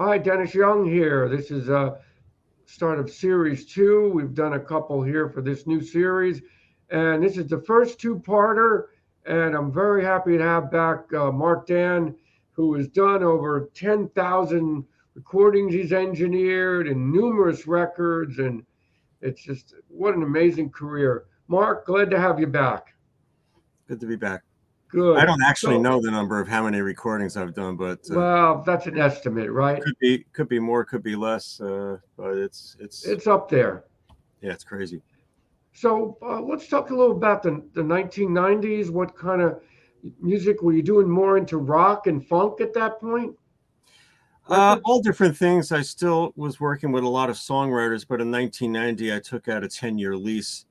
Hi, Dennis Young here. This is start of series two. We've done a couple here for this new series, and this is the first two-parter. And I'm very happy to have back Mark Dann, who has done over 10,000 recordings he's engineered and numerous records, and it's just what an amazing career. Mark, glad to have you back. Good to be back. I Good. don't actually So, know the number of how many recordings I've done, but well, that's an estimate, right? could be more, could be less. But it's It's up there. yeah, it's crazy. So let's talk a little about the 1990s. What kind of music were you doing? More into rock and funk at that point? Records? All different things. I still was working with a lot of songwriters, but in 1990, I took out a 10-year lease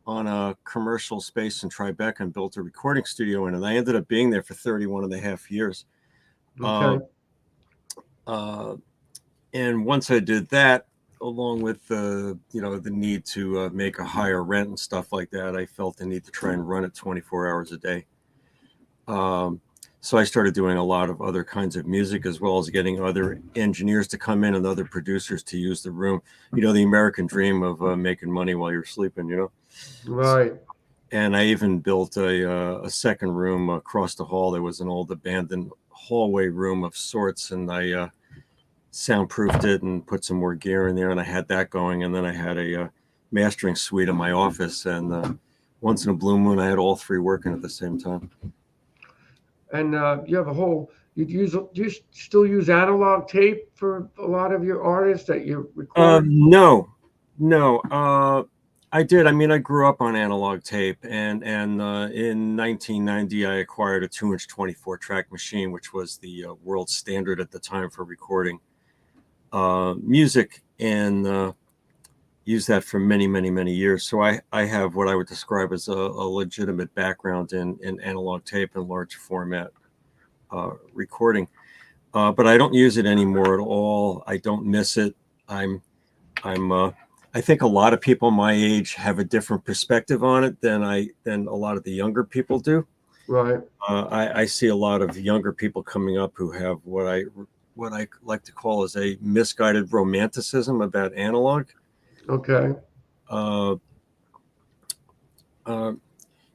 on a commercial space in Tribeca and built a recording studio in it. And I ended up being there for 31 and a half years. Uh, Okay. uh, and once I did that, along with the need to make a higher rent and stuff like that, I felt the need to try and run it 24 hours a day. Um, so I started doing a lot of other kinds of music, as well as getting other engineers to come in and other producers to use the room. The American dream of making money while you're sleeping. Right. And I even built a second room across the hall. There was an old abandoned hallway room of sorts, and I soundproofed it and put some more gear in there, and I had that going. And then I had a mastering suite in my office, and once in a blue moon, I had all three working at the same time. And you have a whole. Do you still use analog tape for a lot of your artists that you record? No, no. I did. I mean, I grew up on analog tape, and in 1990, I acquired a 2-inch 24-track machine, which was the world standard at the time for recording music, and used that for many, many, many years. So I have what I would describe as a legitimate background in analog tape and large format recording. But I don't use it anymore at all. I don't miss it. I'm I'm I think a lot of people my age have a different perspective on it than a lot of the younger people do. Right. I see a lot of younger people coming up who have what I like to call as a misguided romanticism about analog. Okay. Uh, uh,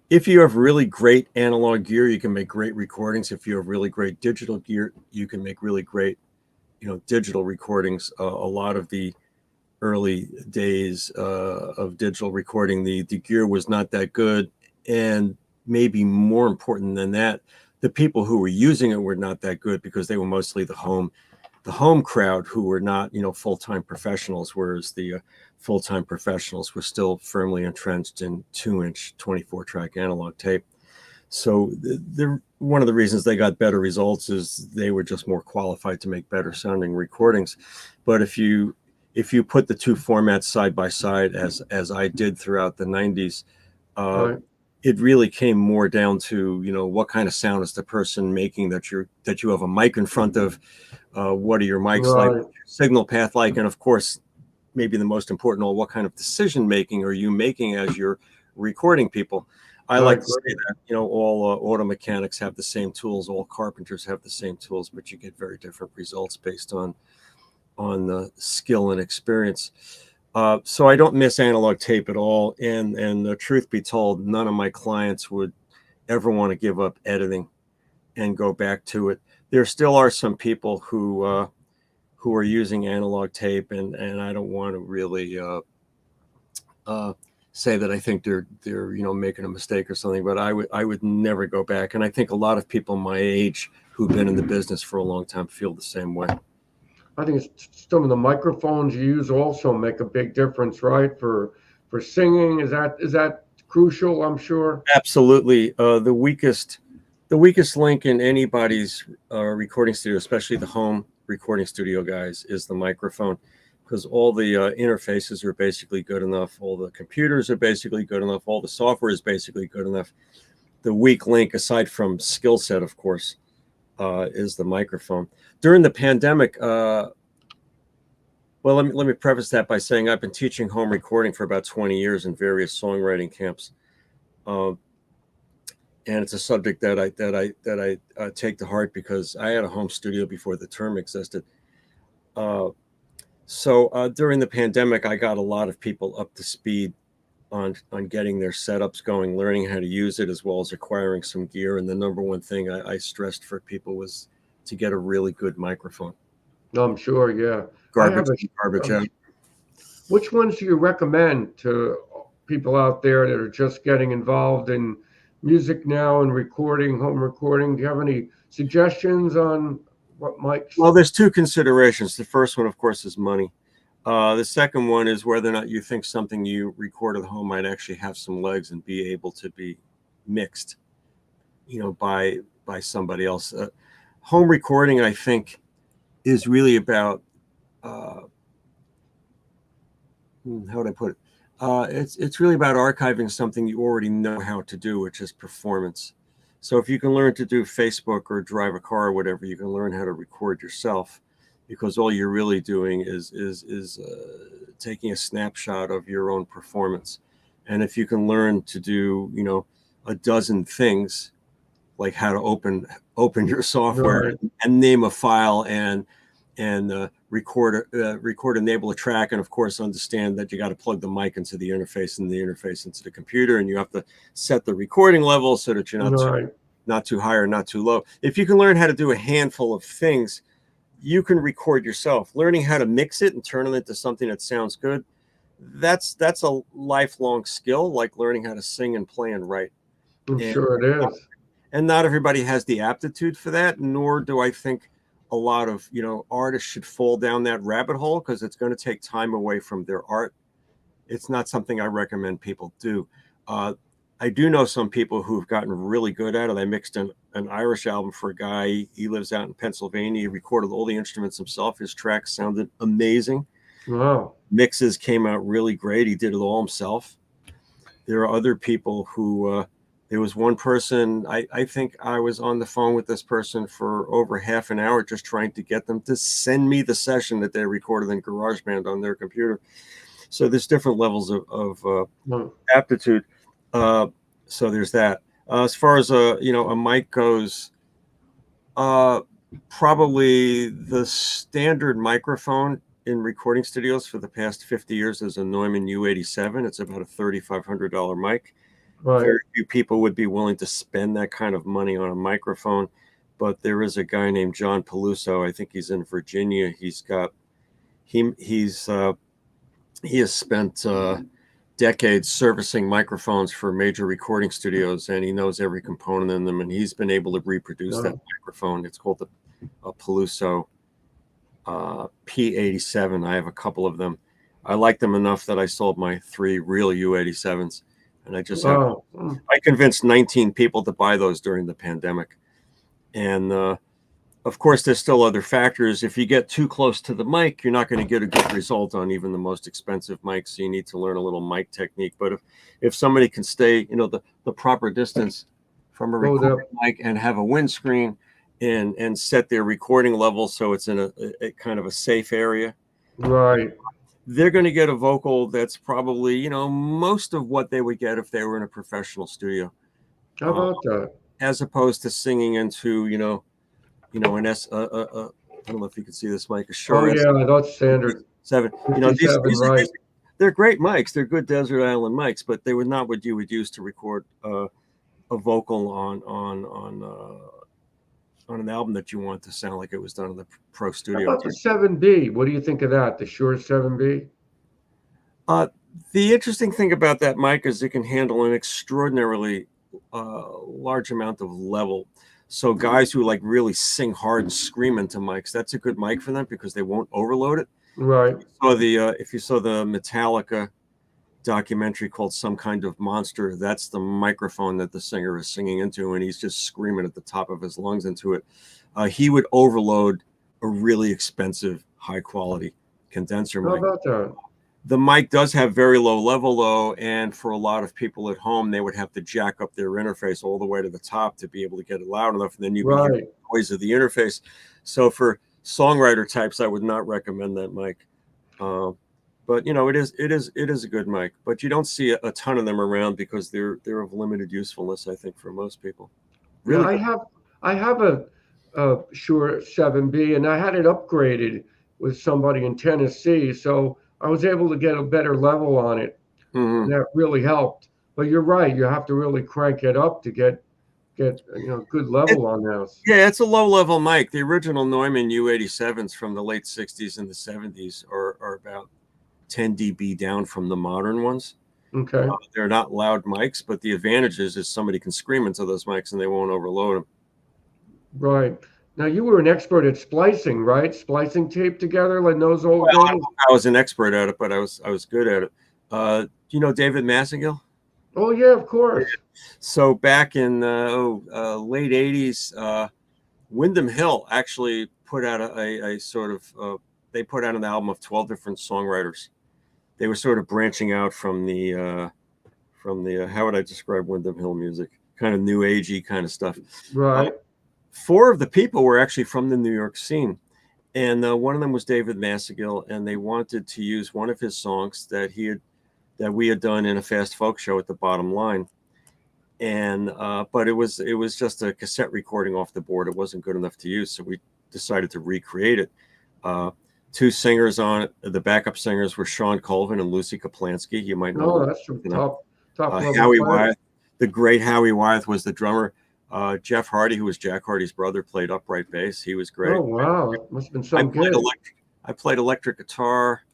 if you have really great analog gear, you can make great recordings. If you have really great digital gear, you can make really great, digital recordings. A lot of the early days of digital recording, the gear was not that good, and maybe more important than that, the people who were using it were not that good because they were mostly the home crowd who were not full-time professionals, whereas the full-time professionals were still firmly entrenched in 2-inch 24-track analog tape. So one of the reasons they got better results is they were just more qualified to make better sounding recordings. But if you put the two formats side by side, as I did throughout the 90s, uh, Right. it really came more down to what kind of sound is the person making that you have a mic in front of. What are your mics like? Right. What's your signal path like? And of course, maybe the most important, all, what kind of decision making are you making as you're recording people? I like Right. to say that all auto mechanics have the same tools, all carpenters have the same tools, but you get very different results based on the skill and experience. So I don't miss analog tape at all, and the truth be told, none of my clients would ever want to give up editing and go back to it. There still are some people who are using analog tape, and I don't want to really uh, say that I think they're making a mistake or something, but I would never go back, and I think a lot of people my age who've been in the business for a long time feel the same way. I think it's some of the microphones you use also make a big difference, right? For singing, is that crucial? I'm sure. Absolutely, the weakest link in anybody's recording studio, especially the home recording studio guys, is the microphone, because all the interfaces are basically good enough, all the computers are basically good enough, all the software is basically good enough. The weak link, aside from skill set, of course, is the microphone. During the pandemic, well, let me preface that by saying I've been teaching home recording for about 20 years in various songwriting camps. Uh, and it's a subject that I take to heart because I had a home studio before the term existed. So during the pandemic, I got a lot of people up to speed on getting their setups going, learning how to use it, as well as acquiring some gear. And the number one thing I stressed for people was to get a really good microphone. I'm sure, yeah. I have Garbage in, garbage a out. Which ones do you recommend to people out there that are just getting involved in music now and recording, home recording? Do you have any suggestions on what mics? Well, there's two considerations. The first one, of course, is money. The second one is whether or not you think something you record at home might actually have some legs and be able to be mixed, by somebody else. Home recording, I think, is really about how would I put it? It's really about archiving something you already know how to do, which is performance. So if you can learn to do Facebook or drive a car or whatever, you can learn how to record yourself, because all you're really doing is taking a snapshot of your own performance. And if you can learn to do a dozen things, like how to open your software Right, and name a file and record, enable a track, and of course understand that you got to plug the mic into the interface and the interface into the computer, and you have to set the recording level so that you're right. not too high or not too low. If you can learn how to do a handful of things, you can record yourself. Learning how to mix it and turn it into something that sounds good, that's a lifelong skill, like learning how to sing and play and write. I'm And sure it is. not everybody has the aptitude for that, nor do I think a lot of artists should fall down that rabbit hole, because it's going to take time away from their art. It's not something I recommend people do. I do know some people who've gotten really good at it. I mixed an Irish album for a guy. He lives out in Pennsylvania. He recorded all the instruments himself. His tracks sounded amazing. Wow. Mixes came out really great. He did it all himself. There are other people who there was one person, I think I was on the phone with this person for over half an hour just trying to get them to send me the session that they recorded in GarageBand on their computer. So there's different levels of No. aptitude. So there's that. As far as a mic goes, uh, probably the standard microphone in recording studios for the past 50 years is a Neumann U87. It's about a $3,500 mic. Right. Very few people would be willing to spend that kind of money on a microphone, but there is a guy named John Peluso. I think he's in Virginia. He has spent decades servicing microphones for major recording studios, and he knows every component in them, and he's been able to reproduce that No. microphone. It's called the Peluso P87. I have a couple of them. I like them enough that I sold my 3 real U87s, and Wow. I convinced 19 people to buy those during the pandemic. And of course, there's still other factors. If you get too close to the mic, you're not going to get a good result on even the most expensive mics. So you need to learn a little mic technique. But if somebody can stay, the proper distance from a Hold up. recording mic and have a windscreen and set their recording level so it's in a kind of a safe area, Right. they're going to get a vocal that's probably, most of what they would get if they were in a professional studio, How about that? as opposed to singing into, an I don't know if you can see this mic, a Oh, Shure yeah, that's standard. S7. $57, right. They're great mics. They're good desert island mics, but they were not what you would use to record a vocal on an album that you want to sound like it was done in the pro How studio. about the 7B? What do you think of that? The Shure 7B? Uh, the interesting thing about that mic is it can handle an extraordinarily large amount of level. So guys who like really sing hard and scream into mics, that's a good mic for them because they won't overload it. Right. If you saw the Metallica documentary called Some Kind of Monster, that's the microphone that the singer is singing into, and he's just screaming at the top of his lungs into it. He would overload a really expensive, high quality condenser How mic. about that? The mic does have very low level though, and for a lot of people at home, they would have to jack up their interface all the way to the top to be able to get it loud enough, and then you'd be hearing Right. the noise of the interface. So for songwriter types, I would not recommend that mic. But it is a good mic, but you don't see a ton of them around because they're of limited usefulness, I think, for most people. Yeah, Really good. I have a Shure 7B, and I had it upgraded with somebody in Tennessee. So I was able to get a better level on it, and Hmm. that really helped. But you're right, you have to really crank it up to get good level on those. Yeah, it's a low level mic. The original Neumann U87s from the late 60s and the 70s are about 10 dB down from the modern ones. Okay, They're not loud mics, but the advantage is somebody can scream into those mics and they won't overload them. right. Now you were an expert at splicing, right? Splicing tape together like those old Well, days. I was an expert at it, but I was good at it. Do you know David Massengill? Oh yeah, of course. So back in late 80s, Wyndham Hill actually put out a sort of they put out an album of 12 different songwriters. They were sort of branching out from the how would I describe Wyndham Hill music? Kind of new agey kind of stuff. Uh, Right. Four of the people were actually from the New York scene, and one of them was David Massengill, and they wanted to use one of his songs that we had done in a fast folk show at the Bottom Line. And but it was just a cassette recording off the board. It wasn't good enough to use, so we decided to recreate it. Uh, Two singers on it. The backup singers were Sean Colvin and Lucy Kaplansky. You might know No, them. that's some top level Howie players. Wyeth, the great Howie Wyeth was the drummer. Jeff Hardy, who was Jack Hardy's brother, played upright bass. He was Oh great. wow, that must have been I some played gig. electric. I played electric guitar.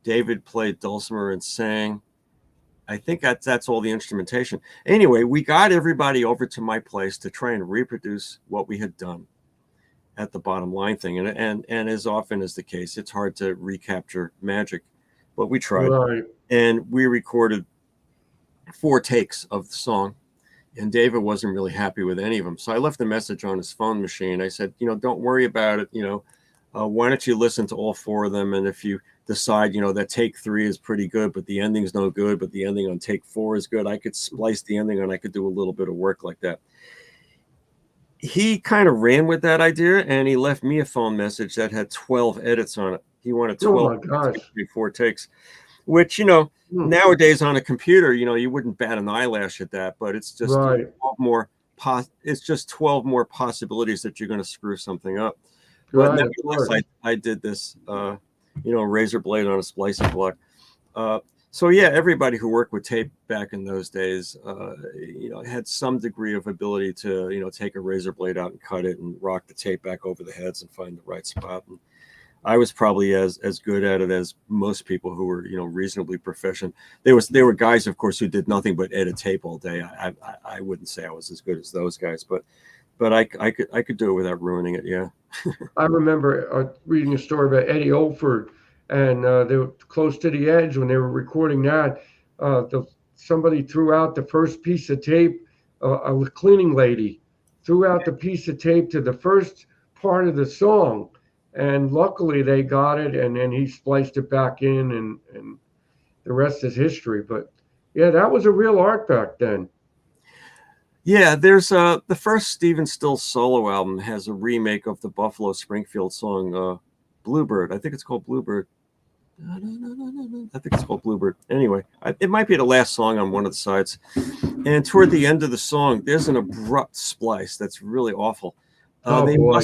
David played dulcimer and sang. I think that's all the instrumentation. Anyway, we got everybody over to my place to try and reproduce what we had done at the Bottom Line thing. And as often is the case, it's hard to recapture magic, but we tried. Right. And we recorded 4 takes of the song. And David wasn't really happy with any of them. So I left a message on his phone machine. I said, don't worry about it. Why don't you listen to all 4 of them? And if you decide, that take 3 is pretty good, but the ending's no good, but the ending on take 4 is good, I could splice the ending and I could do a little bit of work like that. He kind of ran with that idea and he left me a phone message that had 12 edits on it. He wanted Oh 12 my gosh. 4 takes, which, Hmm. nowadays on a computer, you wouldn't bat an eyelash at that, but it's just Right. 12 more it's just 12 more possibilities that you're going to screw something up. But Right. Of nevertheless, course. I did this, razor blade on a splicing block. So yeah, everybody who worked with tape back in those days, had some degree of ability to, take a razor blade out and cut it and rock the tape back over the heads and find the right spot. And I was probably as good at it as most people who were, reasonably proficient. There were guys, of course, who did nothing but edit tape all day. I wouldn't say I was as good as those guys, but I could do it without ruining it. Yeah. I remember reading a story about Eddie Olford, and they were close to the edge when they were recording that. Somebody threw out the first piece of tape. A cleaning lady threw out the piece of tape to the first part of the song, and luckily they got it, and then he spliced it back in, and the rest is history. But yeah, that was a real art back then. Yeah, there's the first Stephen Stills solo album has a remake of the Buffalo Springfield song Bluebird. I think it's called Bluebird. I think it's called Bluebird. Anyway, it might be the last song on one of the sides. And toward the end of the song, there's an abrupt splice that's really awful. Oh They boy, I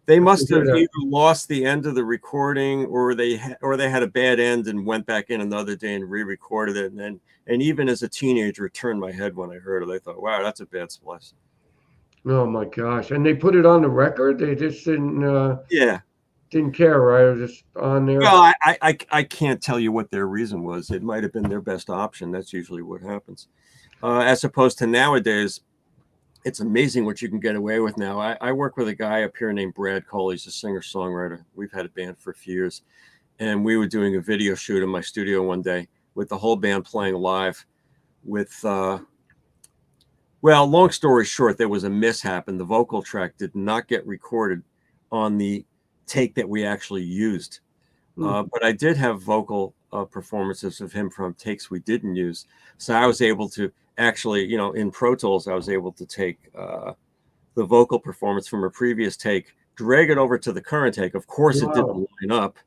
can must hear have that. either lost the end of the recording, or they had a bad end and went back in another day and re-recorded it. And even as a teenager, it turned my head when I heard it. I thought, wow, that's a bad splice. Oh my gosh! And they put it on the record. They just Yeah. didn't care, right? It was just on there. Well, I can't tell you what their reason was. It might have been their best option. That's usually what happens. As opposed to nowadays, it's amazing what you can get away with now. I work with a guy up here named Brad Cole. He's a singer-songwriter. We've had a band for a few years. And we were doing a video shoot in my studio one day with the whole band playing live with, well, long story short, there was a mishap and the vocal track did not get recorded on the take that we actually used. Hmm. But I did have vocal performances of him from takes we didn't use. So I was able to actually, in Pro Tools, I was able to take the vocal performance from a previous take, drag it over to the current take. Of course, it didn't Wow. line up.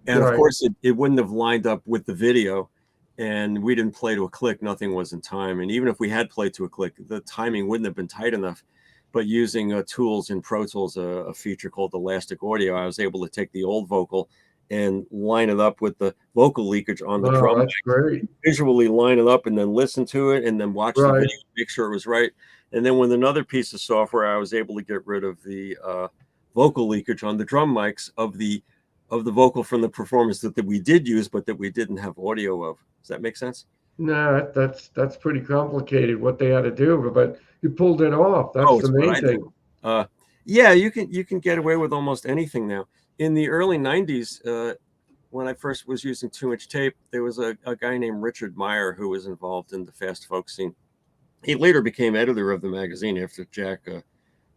And of Right. course, it wouldn't have lined up with the video. And we didn't play to a click. Nothing was in time. And even if we had played to a click, the timing wouldn't have been tight enough. But using tools in Pro Tools, a feature called Elastic Audio, I was able to take the old vocal and line it up with the vocal leakage on the Wow, drum, that's great. visually line it up, and then listen to it, and then watch the Right. video, make sure it was right. And then with another piece of software, I was able to get rid of the vocal leakage on the drum mics of the vocal from the performance that we did use, but that we didn't have audio of. Does that make sense? No, that's pretty complicated what they had to do, but you pulled it off. That's Oh, the it's what main I did. thing. Yeah, you can get away with almost anything now. In the early '90s, when I first was using 2-inch tape, there was a guy named Richard Meyer who was involved in the fast folk scene. He later became editor of the magazine after Jack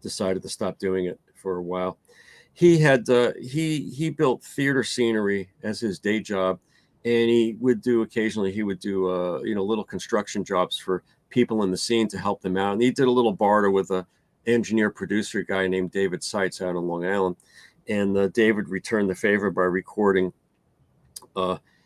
decided to stop doing it for a while. He built theater scenery as his day job, and occasionally he would do little construction jobs for people in the scene to help them out. And he did a little barter with a engineer producer guy named David Seitz out on Long Island, and David returned the favor by recording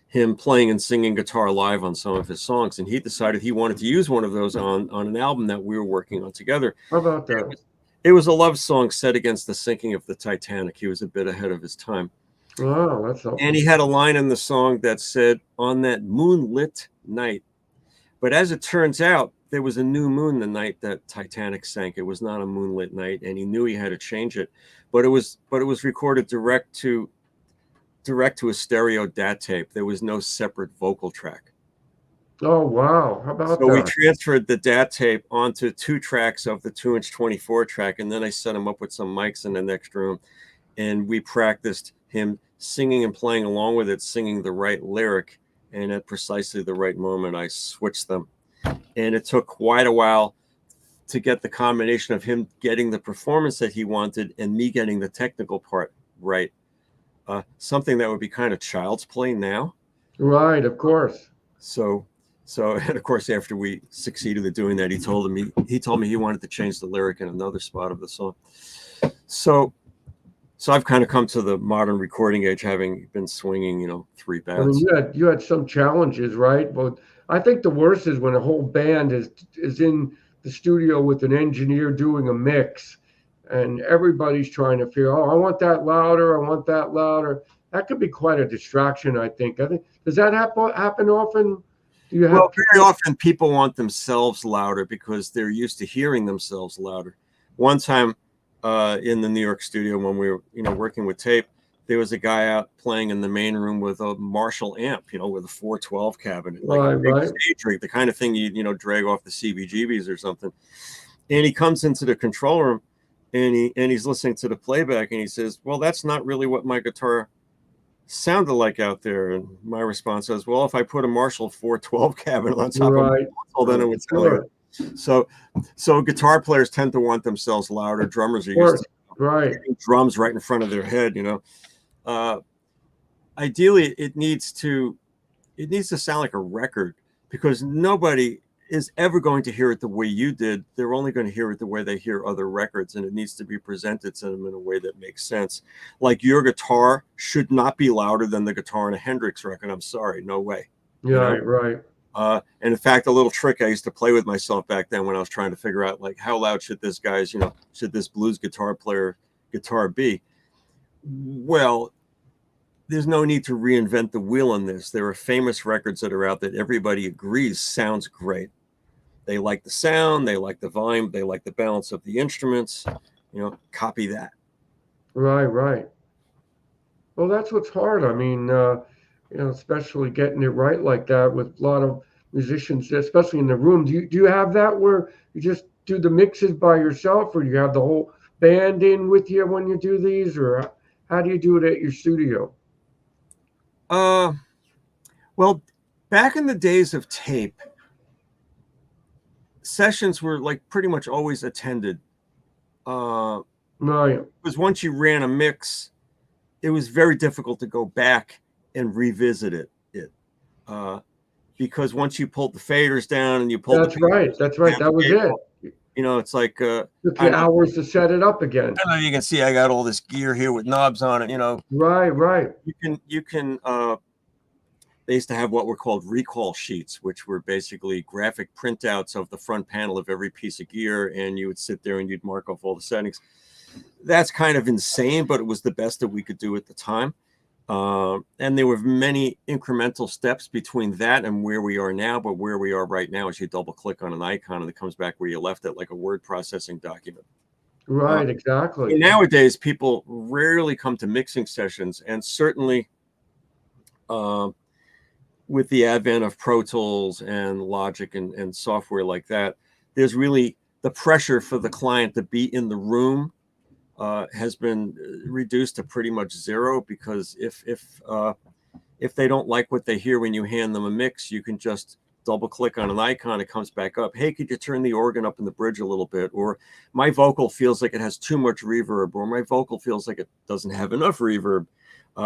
him playing and singing guitar live on some of his songs. And he decided he wanted to use one of those on an album that we were working on together. How about that? It was a love song set against the sinking of the Titanic. He was a bit ahead of his time. Wow, that's something. And he had a line in the song that said, "On that moonlit night." But as it turns out, there was a new moon the night that Titanic sank. It was not a moonlit night, and he knew he had to change it. But it was recorded direct to a stereo DAT tape. There was no separate vocal track. Oh, wow. How about So we that? transferred the DAT tape onto 2 tracks of the 2-inch 24 track, and then I set him up with some mics in the next room, and we practiced him singing and playing along with it, singing the right lyric, and at precisely the right moment, I switched them. And it took quite a while to get the combination of him getting the performance that he wanted and me getting the technical part right. Something that would be kind of child's play now. Right, of course. So, and of course, after we succeeded at doing that, he told me he wanted to change the lyric in another spot of the song. So I've kind of come to the modern recording age, having been swinging, 3 I mean, bats. you had some challenges, right? But I think the worst is when a whole band is in the studio with an engineer doing a mix, and everybody's trying to figure, oh, I want that louder, I want that louder. That could be quite a distraction, I think. Does that happen often? Do you have Well, very people? often people want themselves louder because they're used to hearing themselves louder. One time in the New York studio when we were, working with tape, there was a guy out playing in the main room with a Marshall amp, with a 412 cabinet, like a Right, big right, stage rig, the kind of thing you drag off the CBGBs or something. And he comes into the control room and he's listening to the playback and he says, "Well, that's not really what my guitar sounded like out there." And my response was, "Well, if I put a Marshall 412 cabinet on top of my right. console, then it would sound like Sure, it." So guitar players tend to want themselves louder. Drummers are of used to course. Right. hitting drums right in front of their head. Ideally, it needs to sound like a record, because nobody is ever going to hear it the way you did. They're only going to hear it the way they hear other records, and it needs to be presented to them in a way that makes sense. Like, your guitar should not be louder than the guitar on a Hendrix record. I'm sorry, no way. Yeah, right. And in fact, a little trick I used to play with myself back then when I was trying to figure out, like, how loud should this blues guitar player guitar be? Well, there's no need to reinvent the wheel on this. There are famous records that are out that everybody agrees sounds great. They like the sound, they like the volume, they like the balance of the instruments. Copy that. Right, right. Well, that's what's hard. I mean, especially getting it right like that with a lot of musicians, especially in the room. Do you have that where you just do the mixes by yourself, or do you have the whole band in with you when you do these, or how do you do it at your studio? Well, back in the days of tape, sessions were like pretty much always attended. Right. Because once you ran a mix, it was very difficult to go back and revisit it. Because once you pulled the faders down and you pulled That's right. That's right. That was it. it's like Took I you don't know, hours to set it up again. you can see I got all this gear here with knobs on it. Right, right. You can they used to have what were called recall sheets, which were basically graphic printouts of the front panel of every piece of gear, and you would sit there and you'd mark off all the settings. That's kind of insane, but it was the best that we could do at the time. And there were many incremental steps between that and where we are now. But where we are right now is you double click on an icon and it comes back where you left it, like a word processing document. Right, exactly. Nowadays, people rarely come to mixing sessions, and certainly with the advent of Pro Tools and Logic and software like that, there's really the pressure for the client to be in the room has been reduced to pretty much zero, because if they don't like what they hear when you hand them a mix, you can just double click on an icon, it comes back up. Hey, could you turn the organ up in the bridge a little bit? Or my vocal feels like it has too much reverb, or my vocal feels like it doesn't have enough reverb.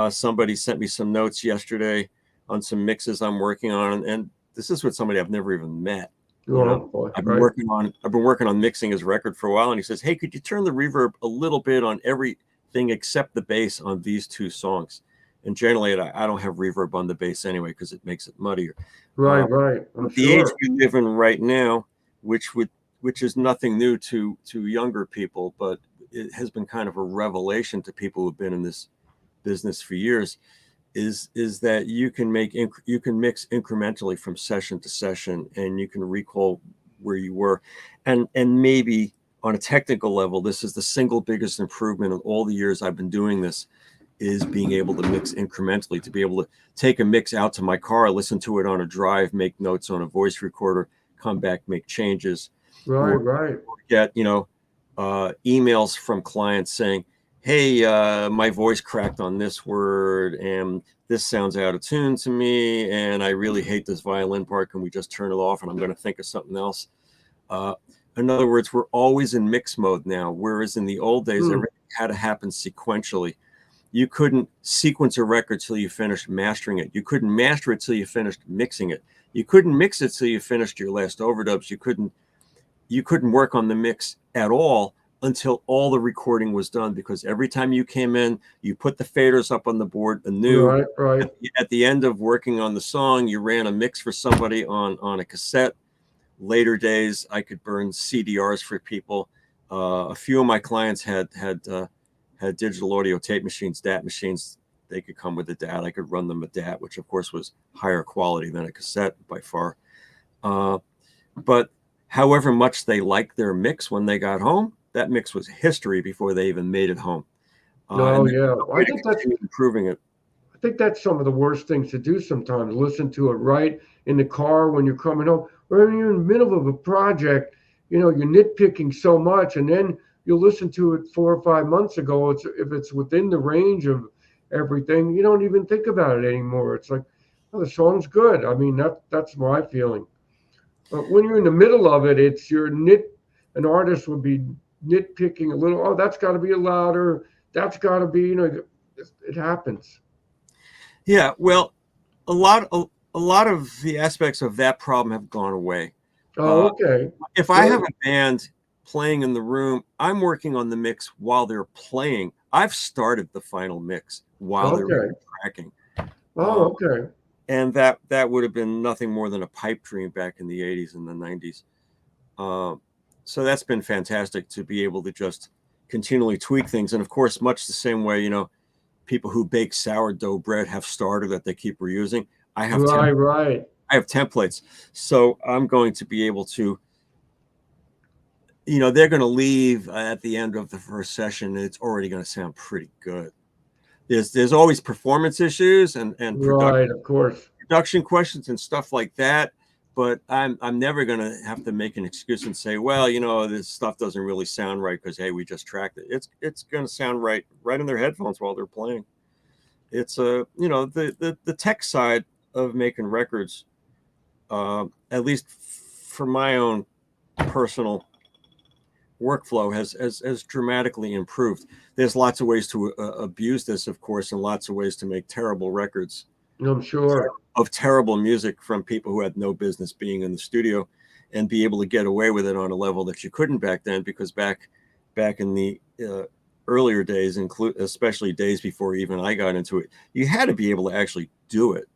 Somebody sent me some notes yesterday on some mixes I'm working on, and this is with somebody I've never even met. I've been working on mixing his record for a while, and he says, hey, could you turn the reverb a little bit on everything except the bass on these two songs? And generally, I don't have reverb on the bass anyway, because it makes it muddier. Right. The age we live in right now, which is nothing new to younger people, but it has been kind of a revelation to people who've been in this business for years, is that you can mix incrementally from session to session, and you can recall where you were, and maybe on a technical level, this is the single biggest improvement in all the years I've been doing this, is being able to mix incrementally, to be able to take a mix out to my car, listen to it on a drive, make notes on a voice recorder, come back, make changes. Right. Get, emails from clients saying, hey, my voice cracked on this word, and this sounds out of tune to me, and I really hate this violin part. Can we just turn it off? And I'm going to think of something else. In other words, we're always in mix mode now, whereas in the old days, everything had to happen sequentially. You couldn't sequence a record till you finished mastering it. You couldn't master it till you finished mixing it. You couldn't mix it till you finished your last overdubs. You couldn't work on the mix at all until all the recording was done, because every time you came in, you put the faders up on the board anew. Right. At the end of working on the song, you ran a mix for somebody on a cassette. Later days, I could burn CDRs for people. A few of my clients had digital audio tape machines, DAT machines. They could come with a DAT. I could run them a DAT, which of course was higher quality than a cassette by far. But however much they liked their mix when they got home, that mix was history before they even made it home. I think that's improving it. I think that's some of the worst things to do sometimes. Listen to it right in the car when you're coming home, or when you're in the middle of a project. You're nitpicking so much, and then you'll listen to it 4 or 5 months ago. If it's within the range of everything, you don't even think about it anymore. It's like, oh, the song's good. I mean, that's my feeling. But when you're in the middle of it, an artist would be nitpicking a little. Oh, that's got to be louder. That's got to be. It happens. Yeah, well, a lot of the aspects of that problem have gone away. Oh, okay. If I have a band playing in the room, I'm working on the mix while they're playing. I've started the final mix while they're tracking. Oh, okay. And that would have been nothing more than a pipe dream back in the 80s and the 90s. So that's been fantastic to be able to just continually tweak things. And of course, much the same way, people who bake sourdough bread have starter that they keep reusing. I have right. I have templates. So I'm going to be able to, they're going to leave at the end of the first session, and it's already going to sound pretty good. There's always performance issues and right, of course, production questions and stuff like that. But I'm never going to have to make an excuse and say, well, this stuff doesn't really sound right because, hey, we just tracked it. It's going to sound right in their headphones while they're playing. It's the tech side of making records, at least for my own personal workflow, has dramatically improved. There's lots of ways to abuse this, of course, and lots of ways to make terrible records. I'm sure. Of terrible music from people who had no business being in the studio, and be able to get away with it on a level that you couldn't back then, because back in the earlier days, especially days before even I got into it, you had to be able to actually do it.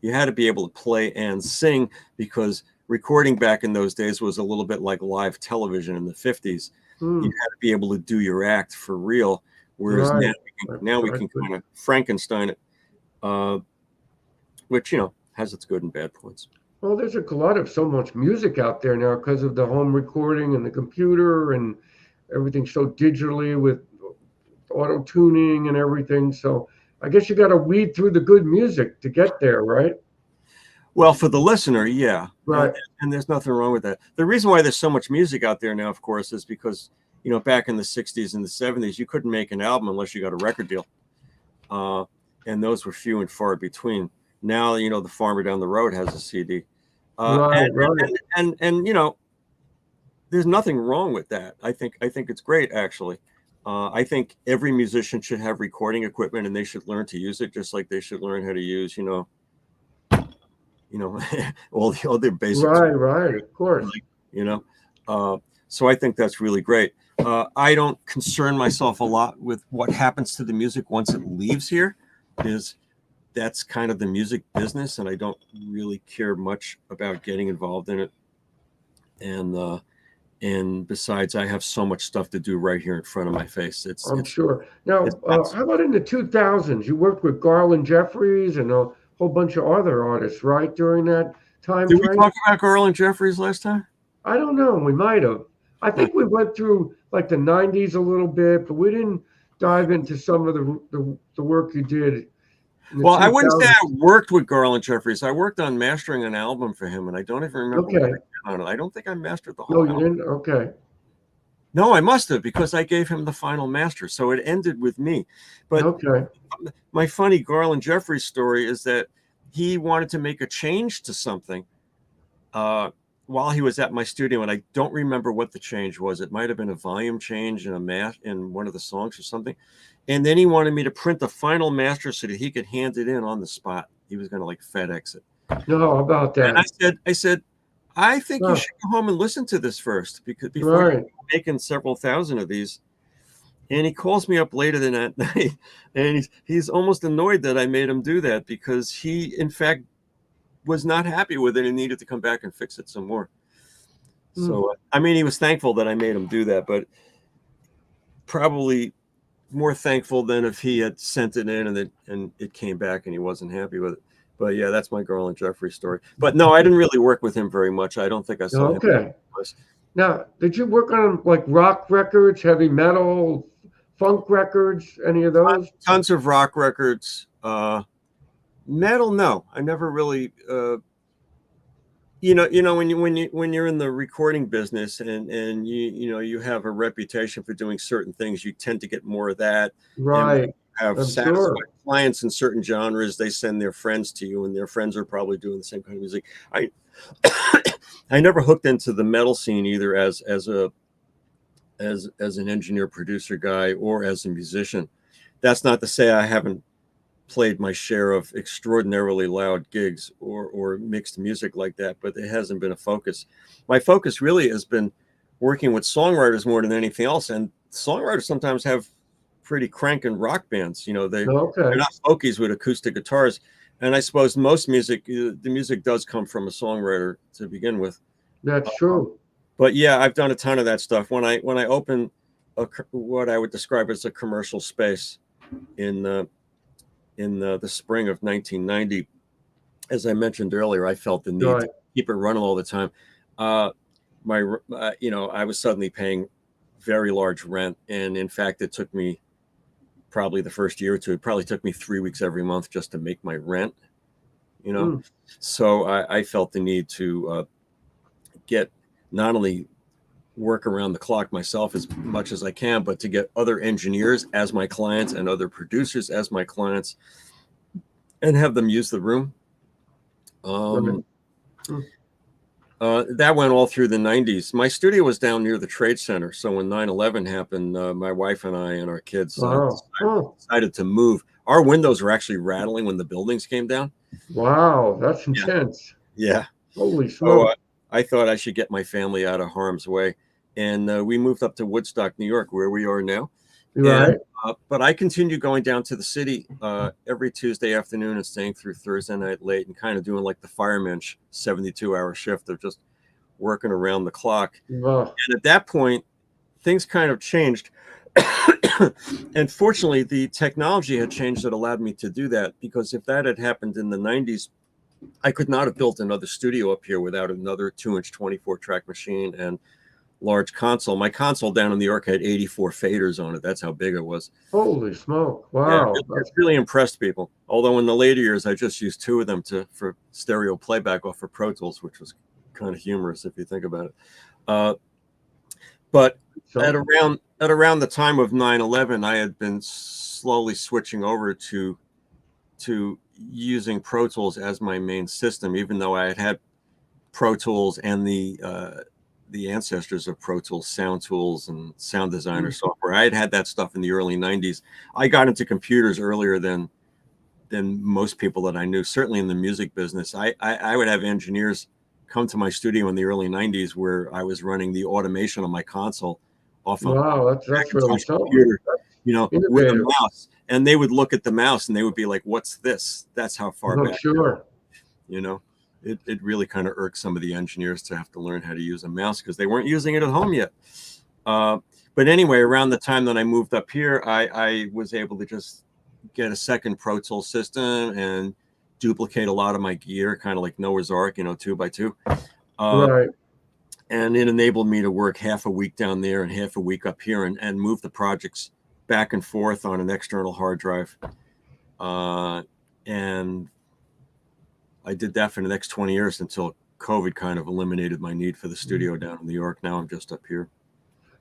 You had to be able to play and sing, because recording back in those days was a little bit like live television in the 50s. You had to be able to do your act for real, whereas now we can kind of Frankenstein it. which has its good and bad points. Well, there's a lot of so much music out there now because of the home recording and the computer and everything so digitally with auto tuning and everything. So I guess you got to weed through the good music to get there, right? Well, for the listener, yeah, Right. and there's nothing wrong with that. The reason why there's so much music out there now, of course, is because back in the '60s and the '70s, you couldn't make an album unless you got a record deal, and those were few and far between. Now, the farmer down the road has a CD, Right, and, right. and there's nothing wrong with that. I think it's great, actually. I think every musician should have recording equipment, and they should learn to use it, just like they should learn how to use, all the other basics, Right, right. Of course. you know. So I think that's really great. I don't concern myself a lot with what happens to the music once it leaves here, because that's kind of the music business, and I don't really care much about getting involved in it. And besides, I have so much stuff to do right here in front of my face. It's I'm it's sure. it's Now, nuts. how about in the 2000s? You worked with Garland Jeffries and a whole bunch of other artists, right, during that time Did we frame? talk about Garland Jeffries last time? I don't know. We might have. I think we went through like the 90s a little bit, but we didn't dive into some of the work you did in the Well, I wouldn't say I 2000s. worked with Garland Jeffries. I worked on mastering an album for him, and I don't even remember what I Okay. did on it. I don't think I mastered the No, whole you album. didn't? Okay. No, I must have, because I gave him the final master. So it ended with me. But Okay. my funny Garland Jeffries story is that he wanted to make a change to something uh, while he was at my studio, and I don't remember what the change was. It might have been a volume change in in one of the songs or something. And then he wanted me to print the final master so that he could hand it in on the spot. He was going to like FedEx it. No, how about And that? I think you Huh. should go home and listen to this first, because before Right. you're making several thousand of these. And he calls me up later than that night, and he's almost annoyed that I made him do that, because he, in fact, was not happy with it and needed to come back and fix it some more. Hmm. So, I mean, he was thankful that I made him do that, but probably more thankful than if he had sent it in and it came back and he wasn't happy with it. But yeah, that's my Garland Jeffrey story. But no, I didn't really work with him very much. I don't think I saw him Okay. much. Now, did you work on like rock records, heavy metal, funk records, any of those? Tons of rock records. Metal, no, I never really. When you're in the recording business, and you have a reputation for doing certain things, you tend to get more of that. And when Right. you have I'm sure. satisfied clients in certain genres, they send their friends to you, and their friends are probably doing the same kind of music. I I never hooked into the metal scene either, as an engineer producer guy or as a musician. That's not to say I haven't played my share of extraordinarily loud gigs or mixed music like that, but it hasn't been a focus. My focus really has been working with songwriters more than anything else, and songwriters sometimes have pretty cranking rock bands. They're Okay. not folkies with acoustic guitars, and I suppose most music, the music does come from a songwriter to begin with. That's true. But yeah, I've done a ton of that stuff. When I open what I would describe as a commercial space in the spring of 1990, as I mentioned earlier, I felt the need to Right. keep it running all the time. Uh, I was suddenly paying very large rent, and in fact, it took me probably the first year or two. It probably took me 3 weeks every month just to make my rent. You know, Hmm. so I felt the need to get not only work around the clock myself as much as I can, but to get other engineers as my clients and other producers as my clients, and have them use the room. Right. Um, Hmm. that went all through the 90s. My studio was down near the Trade Center. So when 9/11 happened, my wife and I and our kids Wow. Oh, decided to move. Our windows were actually rattling when the buildings came down. wow. That's Yeah. intense. Yeah. Holy So smoke. I thought I should get my family out of harm's way. And we moved up to Woodstock, New York, where we are now. You And right? but I continued going down to the city every Tuesday afternoon and staying through Thursday night late, and kind of doing like the fireman 72-hour shift of just working around the clock. Wow. And at that point, things kind of changed. And fortunately, the technology had changed that allowed me to do that, because if that had happened in the 90s, I could not have built another studio up here without another 2-inch 24-track machine and large console. My console down in New York had 84 faders on it. That's how big it was. Holy smoke! Yeah, Wow, it that's really impressed people. Although in the later years, I just used 2 of them for stereo playback off of Pro Tools, which was kind of humorous if you think about it. Uh, but something. at around the time of 9/11, I had been slowly switching over to using Pro Tools as my main system, even though I had had Pro Tools and the ancestors of Pro Tools, Sound Tools and Sound Designer software. I had had that stuff in the early 90s. I got into computers earlier than most people that I knew, certainly in the music business. I would have engineers come to my studio in the early 90s where I was running the automation on my console off a Wow, that's really Macintosh something. computer, That's with a innovative. mouse. And they would look at the mouse and they would be like, "What's this?" That's how far I'm back, sure. you know. It really kind of irked some of the engineers to have to learn how to use a mouse because they weren't using it at home yet. Uh, but anyway, around the time that I moved up here, I was able to just get a second Pro Tool system and duplicate a lot of my gear, kind of like Noah's Ark, 2x2. Uh, Right. and it enabled me to work half a week down there and half a week up here, and move the projects back and forth on an external hard drive. And I did that for the next 20 years until COVID kind of eliminated my need for the studio down in New York. Now I'm just up here.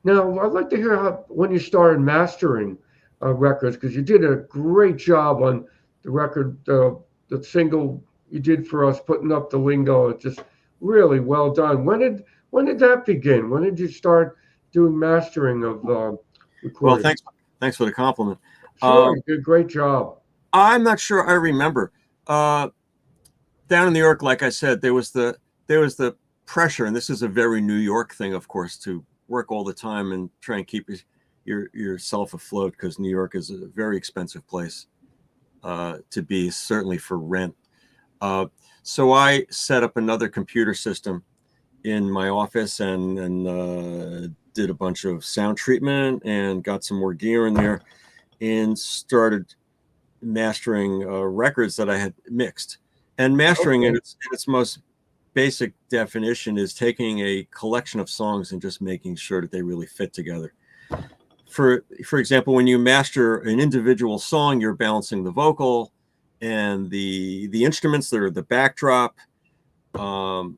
Now, I'd like to hear how when you started mastering records, because you did a great job on the record, the single you did for us, putting up the lingo. It's just really well done. When did that begin? When did you start doing mastering of Well, recordings? thanks for the compliment. Sure, you did a great job. I'm not sure I remember. Uh, Down in New York, like I said, there was the pressure, and this is a very New York thing, of course, to work all the time and try and keep yourself afloat, because New York is a very expensive place to be, certainly for rent. Uh, so I set up another computer system in my office and did a bunch of sound treatment and got some more gear in there and started mastering records that I had mixed. And mastering Okay. in its most basic definition is taking a collection of songs and just making sure that they really fit together. For example, when you master an individual song, you're balancing the vocal and the instruments that are the backdrop, um,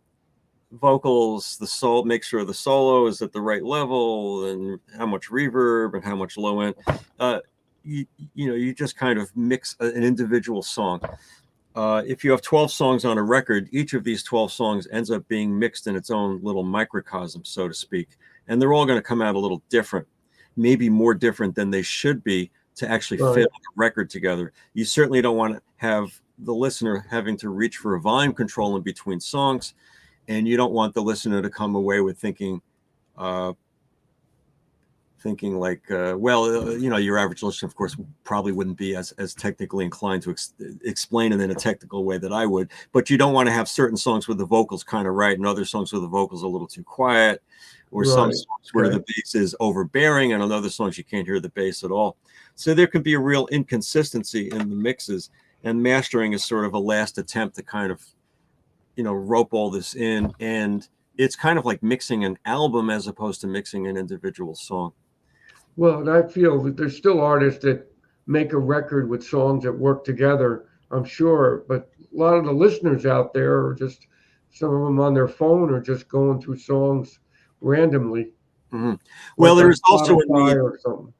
vocals, the soul, make sure the solo is at the right level and how much reverb and how much low end. Uh, you just kind of mix an individual song. If you have 12 songs on a record, each of these 12 songs ends up being mixed in its own little microcosm, so to speak. And they're all going to come out a little different, maybe more different than they should be to actually Right. fit a record together. You certainly don't want to have the listener having to reach for a volume control in between songs. And you don't want the listener to come away with uh, thinking like, your average listener, of course, probably wouldn't be as technically inclined to explain it in a technical way that I would. But you don't want to have certain songs where the vocals kind of right and other songs where the vocals are a little too quiet, or some Right. songs where Okay. the bass is overbearing, and on other songs you can't hear the bass at all. So there can be a real inconsistency in the mixes, and mastering is sort of a last attempt to kind of rope all this in. And it's kind of like mixing an album as opposed to mixing an individual song. Well, and I feel that there's still artists that make a record with songs that work together, I'm sure, but a lot of the listeners out there are just some of them on their phone or just going through songs randomly, Mm-hmm. Well, like on there's also in Spotify the or something.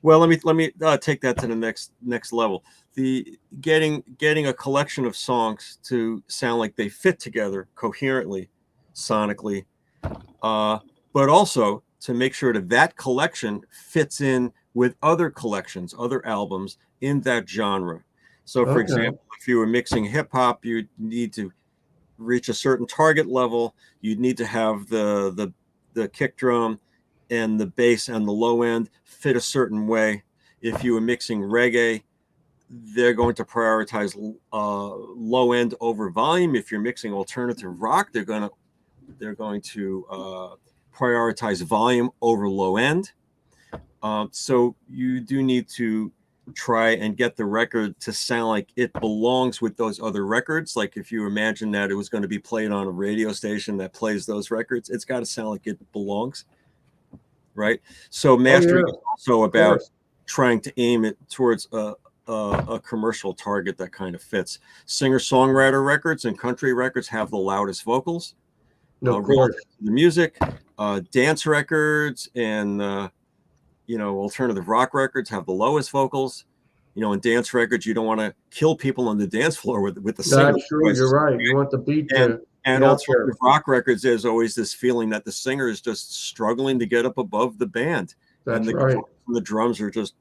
well, let me take that to the next level. The getting a collection of songs to sound like they fit together coherently, sonically, uh, but also to make sure that collection fits in with other collections, other albums in that genre. So, for Okay. example, if you were mixing hip hop, you need to reach a certain target level. You'd need to have the kick drum and the bass and the low end fit a certain way. If you were mixing reggae, they're going to prioritize low end over volume. If you're mixing alternative rock, they're going to prioritize volume over low end. So you do need to try and get the record to sound like it belongs with those other records. Like if you imagine that it was going to be played on a radio station that plays those records, it's got to sound like it belongs, right? So mastering is also about trying to aim it towards a commercial target that kind of fits. Singer-songwriter records and country records have the loudest vocals. Of course. The music, dance records and alternative rock records have the lowest vocals. In dance records, you don't want to kill people on the dance floor with the singer. That's true. You're right. You want the beat to and alternative rock records, there's always this feeling that the singer is just struggling to get up above the band. That's and right. The drums are just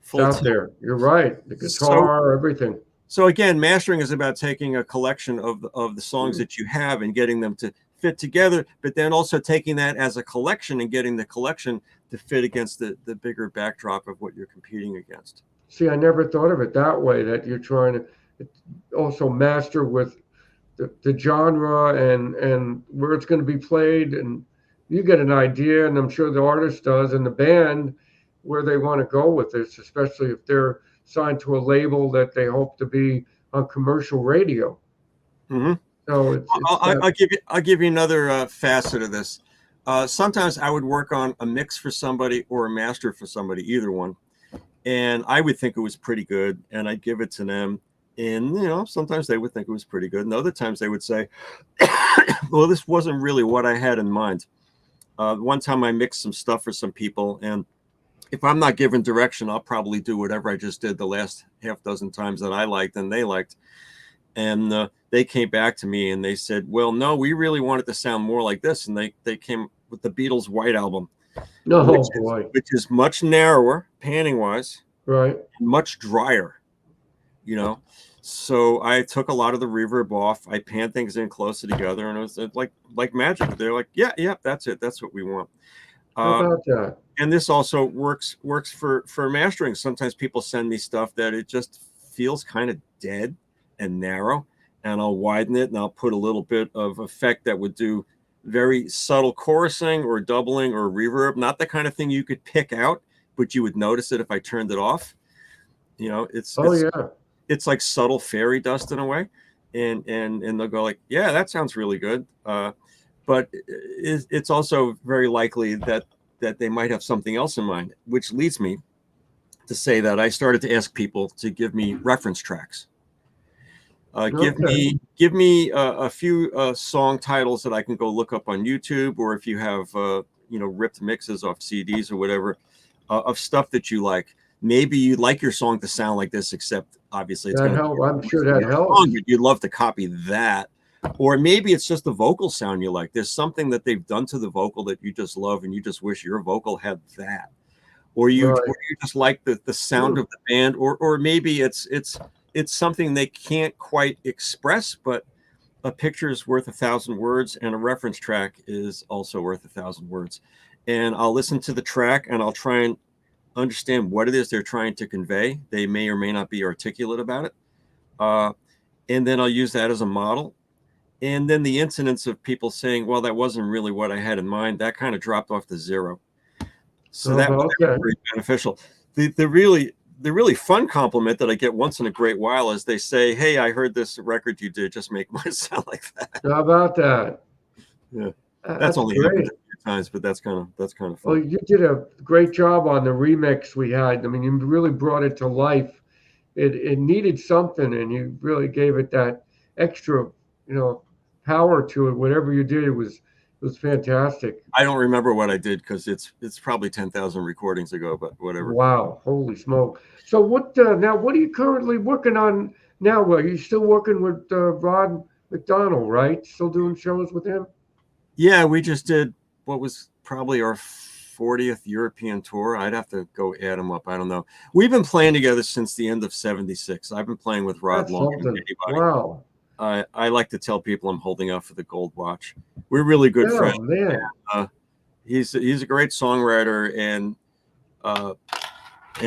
full out there. You're right. The guitar, everything. So again, mastering is about taking a collection of the songs that you have and getting them to fit together, but then also taking that as a collection and getting the collection to fit against the bigger backdrop of what you're competing against. See, I never thought of it that way, that you're trying to also master with the genre and where it's going to be played, and you get an idea, and I'm sure the artist does, and the band, where they want to go with this, especially if they're signed to a label that they hope to be on commercial radio. Mm-hmm. So I'll give you another facet of this. Sometimes I would work on a mix for somebody or a master for somebody, either one, and I would think it was pretty good, and I'd give it to them. And sometimes they would think it was pretty good, and other times they would say, well, this wasn't really what I had in mind. One time I mixed some stuff for some people, and if I'm not given direction, I'll probably do whatever I just did the last half dozen times that I liked and they liked. And they came back to me and they said, well, no, we really want it to sound more like this. And they came with the Beatles' White Album, which is much narrower panning wise, right, and much drier, So I took a lot of the reverb off. I panned things in closer together, and it was like magic. They're like, yeah, that's it. That's what we want. How about that? And this also works for mastering. Sometimes people send me stuff that it just feels kind of dead and narrow, and I'll widen it and I'll put a little bit of effect that would do very subtle chorusing or doubling or reverb. Not the kind of thing you could pick out, but you would notice it if I turned it off. It's like subtle fairy dust in a way, and they'll go like, yeah, that sounds really good. But it's also very likely that they might have something else in mind, which leads me to say that I started to ask people to give me reference tracks. Give me a few song titles that I can go look up on YouTube, or if you have ripped mixes off CDs or whatever of stuff that you like. Maybe you'd like your song to sound like this, except obviously it's going to help. I'm sure that helps. You'd love to copy that. Or maybe it's just the vocal sound you like. There's something that they've done to the vocal that you just love, and you just wish your vocal had that. Or you just like the sound of the band, or maybe it's something they can't quite express, but a picture is worth 1,000 words, and a reference track is also worth 1,000 words. And I'll listen to the track, and I'll try and understand what it is they're trying to convey. They may or may not be articulate about it. And then I'll use that as a model. And then the incidence of people saying, well, that wasn't really what I had in mind, that kind of dropped off to zero. So that was very beneficial. The really fun compliment that I get once in a great while is they say, hey, I heard this record you did, just make mine sound like that. How about that? Yeah. That's only happened a few times, but that's kind of fun. Well, you did a great job on the remix we had. I mean, you really brought it to life. It needed something, and you really gave it that extra, power to it. Whatever you did, it was fantastic. I don't remember what I did because it's probably 10,000 recordings ago, but whatever. Wow, holy smoke! So what now? What are you currently working on now? Are you still working with Rod McDonald, right? Still doing shows with him? Yeah, we just did what was probably our 40th European tour. I'd have to go add them up. I don't know. We've been playing together since the end of '76. I've been playing with Rod longer than anybody. Wow. I like to tell people I'm holding out for the gold watch. We're really good friends. Man. He's a great songwriter, and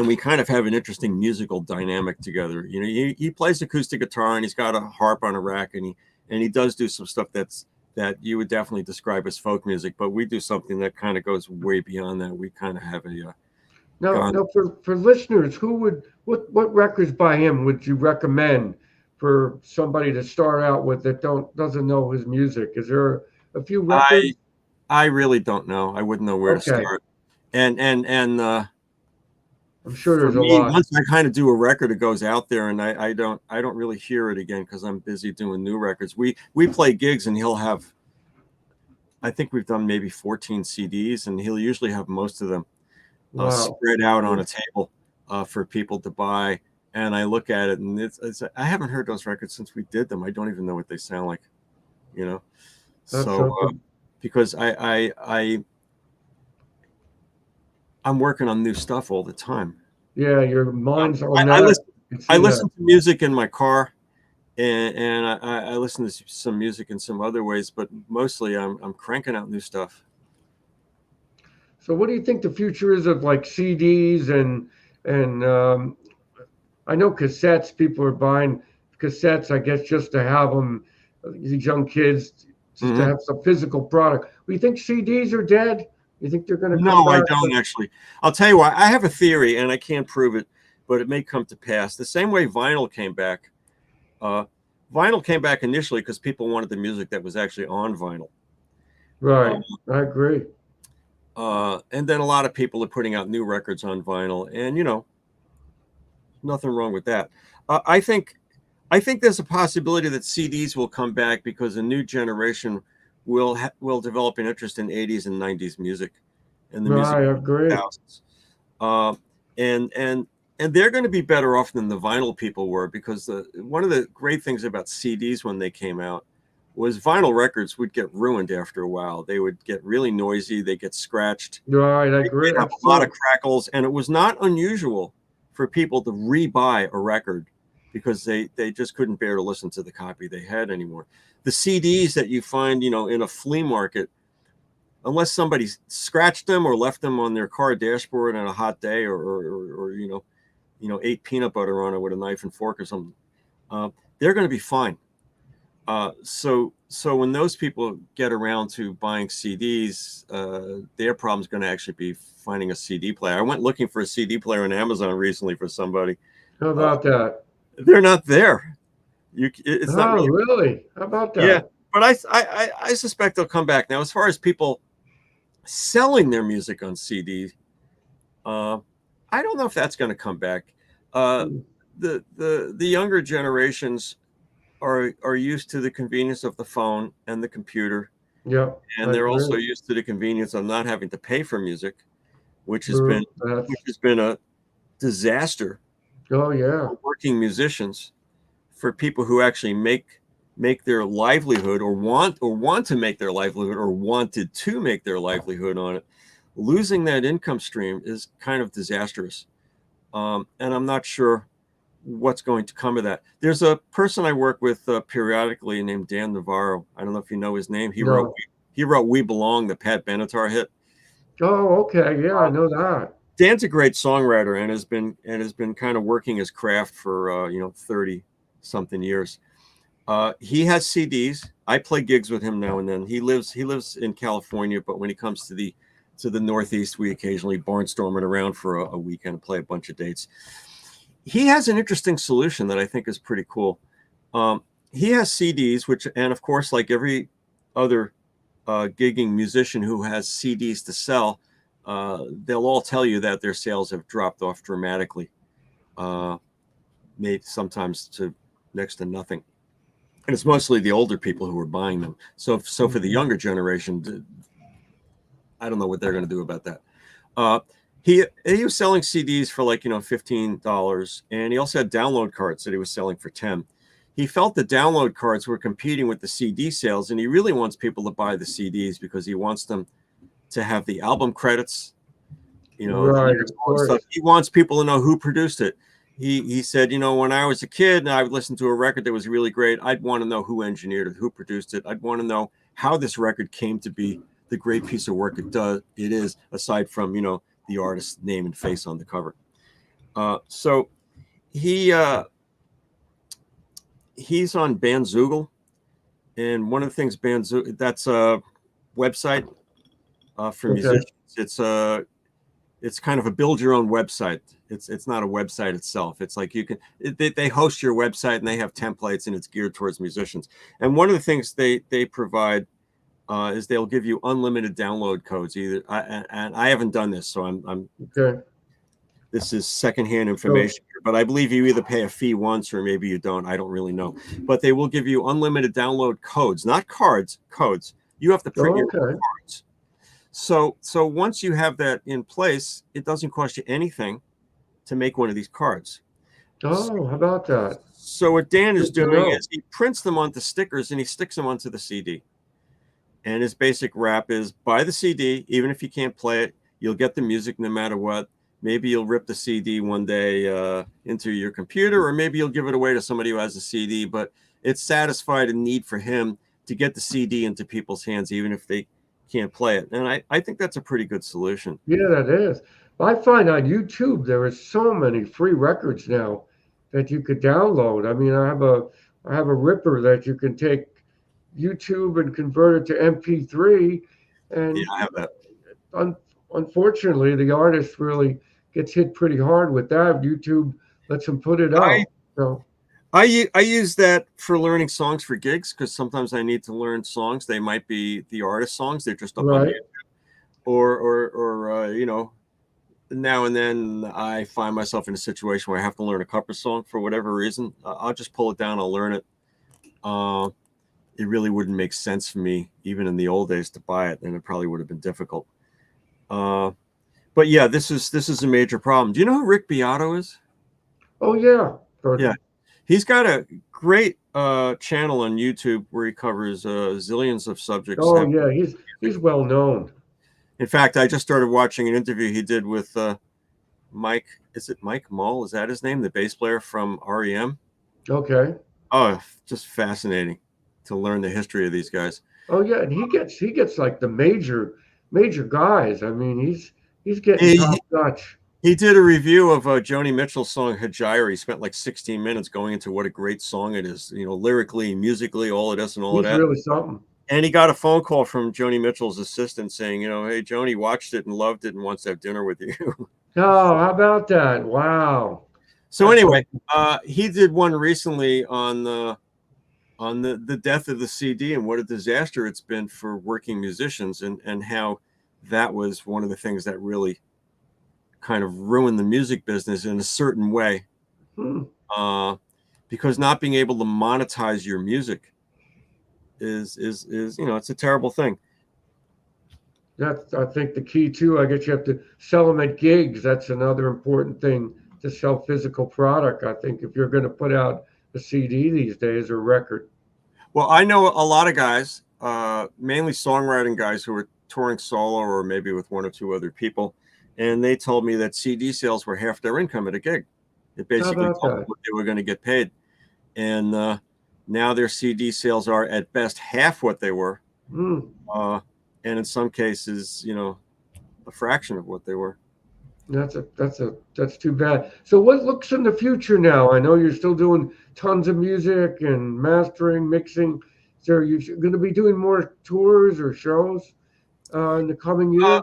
we kind of have an interesting musical dynamic together. He plays acoustic guitar, and he's got a harp on a rack, and he does do some stuff that you would definitely describe as folk music, but we do something that kind of goes way beyond that. We kind of have Now, gone. now for listeners, what records by him would you recommend for somebody to start out with that doesn't know his music? Is there a few I records? I really don't know. I wouldn't know where to Okay, start. And I'm sure for there's a me, lot. once I kind of do a record, it goes out there, and I don't really hear it again because I'm busy doing new records. We play gigs, and he'll have, I think we've done maybe 14 CDs, and he'll usually have most of them Wow. spread out on a table for people to buy. And I look at it, and it's I haven't heard those records since we did them. I don't even know what they sound like, you know. That's So something. because I'm working on new stuff all the time. Yeah, your mind's on I that. listen I can I see that. listen to music in my car, and I listen to some music in some other ways, but mostly I'm cranking out new stuff. So, what do you think the future is of like CDs and I know cassettes. People are buying cassettes, I guess, just to have them. These young kids, just to Hmm. have some physical product. Do you think CDs are dead? You think they're going to come No, I back? don't actually. I'll tell you why. I have a theory, and I can't prove it, but it may come to pass. The same way vinyl came back. Uh, Vinyl came back initially because people wanted the music that was actually on vinyl. Uh, Right. I agree. and then a lot of people are putting out new records on vinyl, and nothing wrong with that. I think there's a possibility that CDs will come back because a new generation will develop an interest in 80s and 90s music and the music I of the agree. 2000s. Uh, and they're going to be better off than the vinyl people were because one of the great things about CDs when they came out was vinyl records would get ruined after a while. They would get really noisy, they get scratched, Right. I agree. they'd have That's a lot of true. crackles, and it was not unusual for people to rebuy a record because they just couldn't bear to listen to the copy they had anymore. The CDs that you find, in a flea market, unless somebody scratched them or left them on their car dashboard on a hot day, or ate peanut butter on it with a knife and fork or something, uh, they're going to be fine. So when those people get around to buying CDs, their problem is going to actually be finding a CD player. I went looking for a CD player on Amazon recently for somebody. How Uh, about that? they're not there. It's not Oh, really. really? How about Yeah, that? but I suspect they'll come back now. As far as people selling their music on CD, uh, I don't know if that's going to come back. Uh, Hmm. the younger generations are used to the convenience of the phone and the computer, Yep. and I they're also agree. used to the convenience of not having to pay for music, which has been True. That's. a disaster Oh, yeah. for working musicians, for people who actually make their livelihood, or want to make their livelihood, or wanted to make their livelihood on it. Losing that income stream is kind of disastrous, and I'm not sure what's going to come of that. There's a person I work with periodically named Dan Navarro. I don't know if you know his name. No. He wrote "We Belong," the Pat Benatar hit. Oh, okay. Yeah, I Uh, know that. Dan's a great songwriter and has been kind of working his craft for 30 something years. He has CDs. I play gigs with him now and then. He lives in California, but when he comes to the Northeast, we occasionally barnstorm it around for a weekend and play a bunch of dates. He has an interesting solution that I think is pretty cool. He has CDs, and of course, like every other gigging musician who has CDs to sell, they'll all tell you that their sales have dropped off dramatically, uh, made sometimes to next to nothing. And it's mostly the older people who are buying them. So for the Mhm. younger generation, I don't know what they're going to do about that. Uh, he was selling CDs for like $15, and he also had download cards that he was selling for 10. He felt the download cards were competing with the CD sales, and he really wants people to buy the CDs because he wants them to have the album credits, the Right, lyrics, of all the stuff. course. He wants people to know who produced it. He said, when I was a kid and I would listen to a record that was really great, I'd want to know who engineered it, who produced it. I'd want to know how this record came to be the great piece of work it is, aside from the artist's name and face on the cover. So he he's on Bandzoogle, and one of the things that's a website for Okay. musicians. it's kind of a build your own website. It's not a website itself. It's like you can they host your website and they have templates and it's geared towards musicians. And one of the things they provide is they'll give you unlimited download codes. And I haven't done this, so I'm Okay. this is secondhand So, information, but I believe you either pay a fee once or maybe you don't. I don't really know. But they will give you unlimited download codes, not cards, codes. You have to print your okay. cards. So once you have that in place, it doesn't cost you anything to make one of these cards. Oh, how about that? So what Dan is Good to doing know. is he prints them onto stickers and he sticks them onto the CD. And his basic rap is buy the CD, even if you can't play it, you'll get the music no matter what. Maybe you'll rip the CD one day into your computer, or maybe you'll give it away to somebody who has a CD, but it's satisfied a need for him to get the CD into people's hands, even if they can't play it. And I think that's a pretty good solution. Yeah, that is. I find on YouTube there are so many free records now that you could download. I mean, I have a ripper that you can take YouTube and convert it to MP3, Yeah, and I have that. un- unfortunately, the artist really gets hit pretty hard with that. YouTube lets him put it I out. So, I use that for learning songs for gigs because sometimes I need to learn songs. They might be the artist songs; they're just up on right. YouTube, or you know, now and then I find myself in a situation where I have to learn a cover song for whatever reason. I'll just pull it down. I'll learn it. Uh, it really wouldn't make sense for me, even in the old days, to buy it, and it probably would have been difficult. Uh, but yeah, this is a major problem. Do you know who Rick Beato is? Oh yeah. For, Yeah, he's got a great channel on YouTube where he covers zillions of subjects. oh yeah. He's well known. In fact, I just started watching an interview he did with Mike. Is it Mike Mull? Is that his name? The bass player from REM. Okay. Oh, just fascinating to learn the history of these guys. Oh yeah, and he gets like the major guys. I mean, he's getting top He, notch. he did a review of Joni Mitchell's song Hajira. He spent like 16 minutes going into what a great song it is, you know, lyrically, musically, all of this and all of He's that. really something. And he got a phone call from Joni Mitchell's assistant saying, you know, hey, Joni watched it and loved it and wants to have dinner with you. Oh, how about that? Wow. So That's anyway, something. he did one recently on the death of the CD and what a disaster it's been for working musicians, and how that was one of the things that really kind of ruined the music business in a certain way, Hmm. uh, because not being able to monetize your music is you know, it's a terrible thing. That's I think the key too. I guess you have to sell them at gigs. That's another important thing to sell physical product. I think if you're going to put out a CD these days or record. Well, I know a lot of guys, mainly songwriting guys, who are touring solo or maybe with one or two other people, and they told me that CD sales were half their income at a gig. It How basically about told them that? what they were going to get paid, and now their CD sales are at best half what they were, Hmm. uh, and in some cases, you know, a fraction of what they were. That's too bad. So what looks in the future now? I know you're still doing tons of music and mastering, mixing. So are you going to be doing more tours or shows in the coming Uh, year?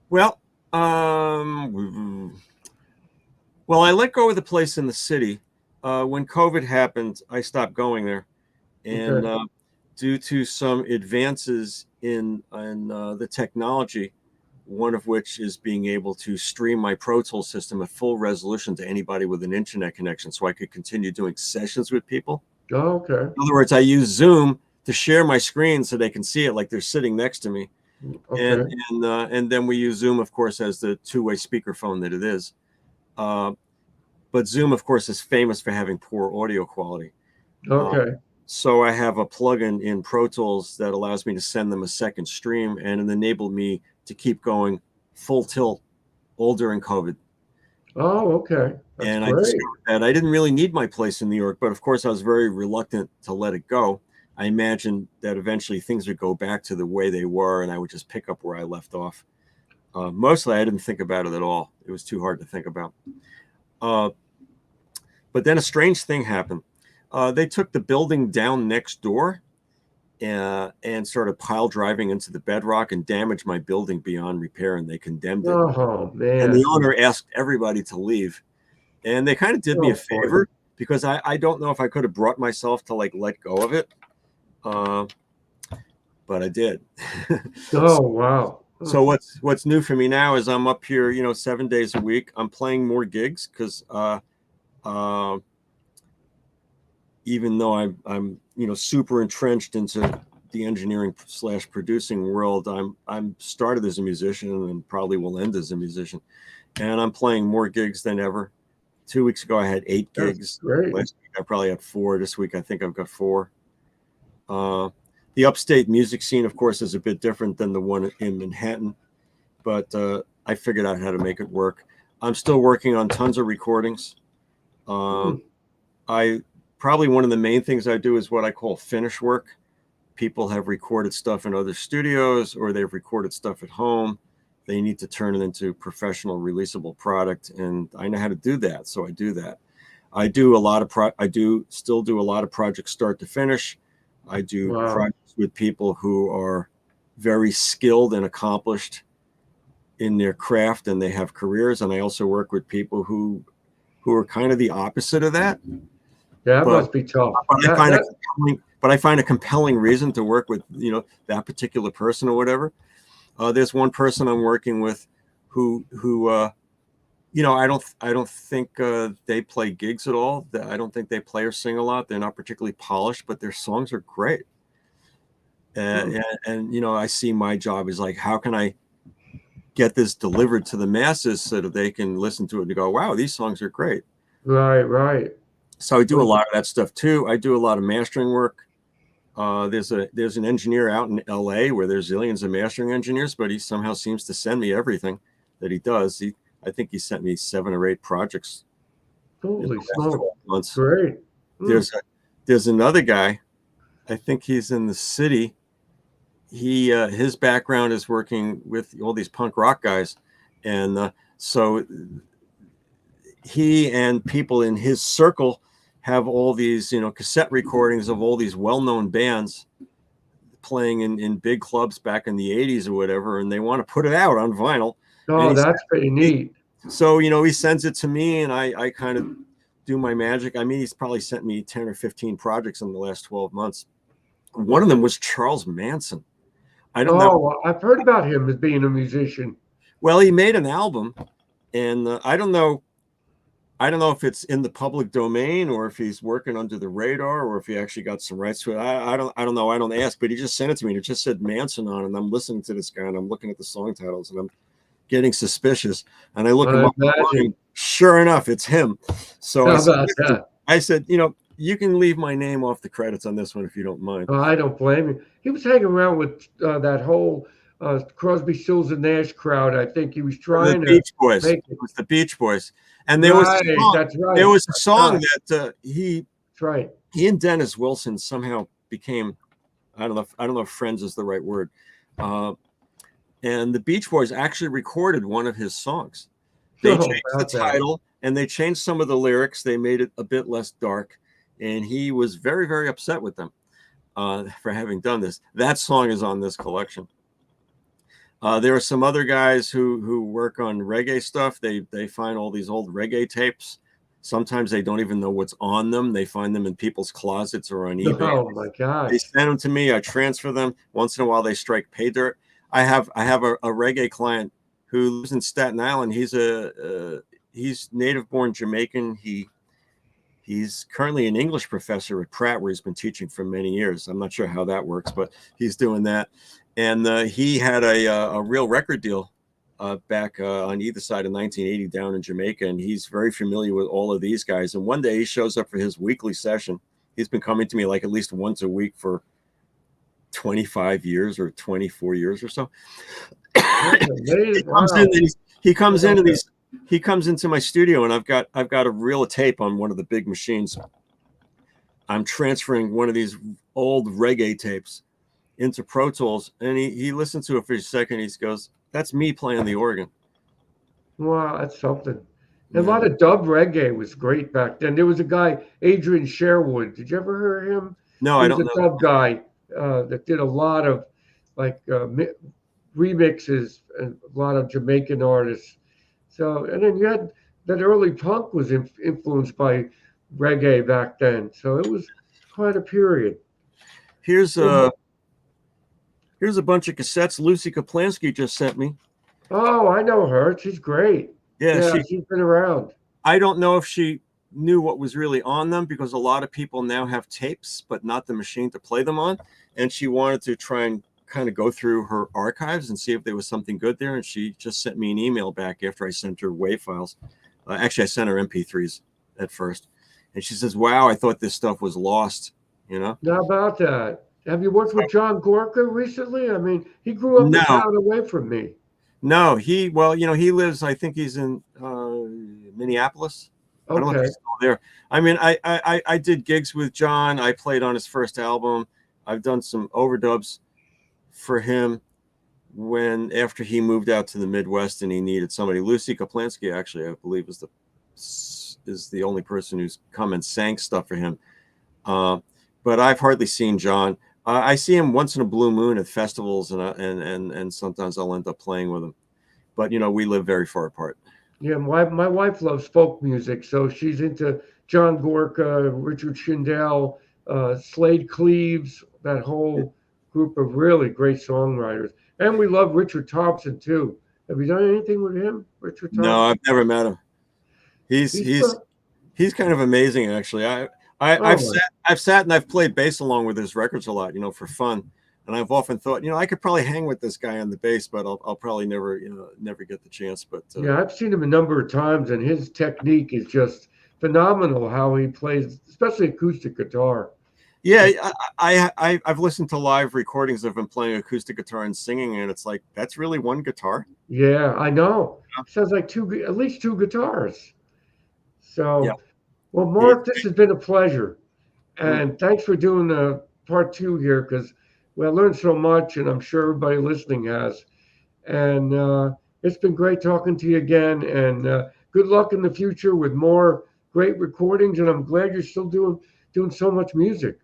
well, well, I let go of the place in the city. When COVID happened, I stopped going there, and Okay. due to some advances in the technology, one of which is being able to stream my Pro Tools system at full resolution to anybody with an internet connection, so I could continue doing sessions with people. Oh, okay. In other words, I use Zoom to share my screen so they can see it like they're sitting next to me, and Okay. and then we use Zoom, of course, as the two-way speakerphone that it is. Uh, but Zoom, of course, is famous for having poor audio quality. Uh, Okay. so I have a plugin in Pro Tools that allows me to send them a second stream, and it enabled me to keep going full tilt all during COVID. Oh, okay. That's And I great. discovered that I didn't really need my place in New York, but of course I was very reluctant to let it go. I imagined that eventually things would go back to the way they were, and I would just pick up where I left off. Mostly, I didn't think about it at all. It was too hard to think about. Uh, but then a strange thing happened. They took the building down next door, and started pile driving into the bedrock and damaged my building beyond repair, and they condemned it. Oh And the man. owner asked everybody to leave, and they kind of did me a Oh boy. favor because I don't know if I could have brought myself to like let go of it, but I did. Oh wow. So what's new for me now is I'm up here, 7 days a week. I'm playing more gigs because even though I'm super entrenched into the engineering / producing world, I'm started as a musician and probably will end as a musician, and I'm playing more gigs than ever. 2 weeks ago I had 8 That's gigs. great. Last week I probably had 4. This week I think I've got 4. The upstate music scene, of course, is a bit different than the one in Manhattan, but I figured out how to make it work. I'm still working on tons of recordings. I probably one of the main things I do is what I call finish work. People have recorded stuff in other studios or they've recorded stuff at home. They need to turn it into professional releasable product, and I know how to do that, so I do that. I do a lot of I do still do a lot of projects start to finish. I do Wow. projects with people who are very skilled and accomplished in their craft, and they have careers. And I also work with people who are kind of the opposite of that. That But, must be tough. but I find a compelling reason to work with that particular person or whatever. There's one person I'm working with who I don't think they play gigs at all. I don't think they play or sing a lot. They're not particularly polished, but their songs are great. And I see my job is like, how can I get this delivered to the masses so that they can listen to it and go, wow, these songs are great. Right. So I do a lot of that stuff too. I do a lot of mastering work. There's an engineer out in LA where there's zillions of mastering engineers, but he somehow seems to send me everything that he does. I think he sent me 7 or 8 projects in Holy the last 12 smoke. months. Great. There's another guy. I think he's in the city. His background is working with all these punk rock guys, and so he and people in his circle have all these cassette recordings of all these well-known bands playing in big clubs back in the 80s or whatever, and they want to put it out on vinyl. Oh, that's pretty neat. So he sends it to me, and I kind of do my magic. I mean, he's probably sent me 10 or 15 projects in the last 12 months. One of them was Charles Manson. I don't know. Well, I've heard about him as being a musician. Well, he made an album, and I don't know if it's in the public domain or if he's working under the radar or if he actually got some rights to it. I don't know. I don't ask, but he just sent it to me, and it just said Manson on it. And I'm listening to this guy, and I'm looking at the song titles, and I'm getting suspicious. And I look him up online. Sure enough, it's him. So I said, you can leave my name off the credits on this one if you don't mind. I don't blame him. He was hanging around with that whole Crosby, Stills and Nash crowd. I think he was trying the Beach Boys. Make it was the Beach Boys, and there was a song, that's right. There was a song that he and Dennis Wilson somehow became. I don't know if friends is the right word. And the Beach Boys actually recorded one of his songs. They changed the title and they changed some of the lyrics. They made it a bit less dark, and he was very, very upset with them for having done this. That song is on this collection. There are some other guys who work on reggae stuff. They find all these old reggae tapes. Sometimes they don't even know what's on them. They find them in people's closets or on eBay. Oh my God! They send them to me. I transfer them. Once in a while, they strike pay dirt. I have a reggae client who lives in Staten Island. He's native-born Jamaican. He's currently an English professor at Pratt, where he's been teaching for many years. I'm not sure how that works, but he's doing that. And he had a real record deal back on either side of 1980 down in Jamaica, and he's very familiar with all of these guys. And one day he shows up for his weekly session. He's been coming to me like at least once a week for 25 years or 24 years or so. He comes into my studio, and I've got a reel of tape on one of the big machines. I'm transferring one of these old reggae tapes into Pro Tools, and he listens to it for a second. He goes, "That's me playing the organ." Wow, that's something. Yeah. A lot of dub reggae was great back then. There was a guy, Adrian Sherwood. Did you ever hear him? No, I don't know. He was a dub guy. that did a lot of like remixes, and a lot of Jamaican artists. So, and then you had that early punk was influenced by reggae back then. So it was quite a period. Here's Well, here's a bunch of cassettes Lucy Kaplansky just sent me. oh, I know her. She's great. Yeah, Yeah, she's been around. I don't know if she knew what was really on them, because a lot of people now have tapes, but not the machine to play them on. And she wanted to try and kind of go through her archives and see if there was something good there. And she just sent me an email back after I sent her WAV files. Actually, I sent her MP3s at first. And she says, wow, I thought this stuff was lost, you know? How about that? Have you worked with John Gorka recently? I mean, he grew up a No, town away from me. no, well, he lives, I think he's in Minneapolis. I don't know if Okay. he's still there. I mean, I did gigs with John. I played on his first album. I've done some overdubs for him after he moved out to the Midwest and he needed somebody. Lucy Kaplansky, actually, I believe, is the only person who's come and sang stuff for him. But I've hardly seen John. I see him once in a blue moon at festivals, and sometimes I'll end up playing with him. But we live very far apart. Yeah, my wife loves folk music, so she's into John Gorka, Richard Shindell, Slade Cleaves, that whole group of really great songwriters. And we love Richard Thompson too. Have you done anything with him, Richard No, Thompson? I've never met him. He's He's he's he's kind of amazing, actually. I've oh, sat and I've played bass along with his records a lot, for fun. And I've often thought, I could probably hang with this guy on the bass, but I'll probably never get the chance. But yeah, I've seen him a number of times, and his technique is just phenomenal. How he plays, especially acoustic guitar. yeah, I've listened to live recordings of him playing acoustic guitar and singing, and it's like, that's really one guitar. Yeah, I know. Sounds like at least two guitars. Yeah. So, well, He, Mark, this has been a pleasure. mm, And thanks for doing the part two here because I learned so much, and I'm sure everybody listening has. And it's been great talking to you again. And good luck in the future with more great recordings. And I'm glad you're still doing so much music.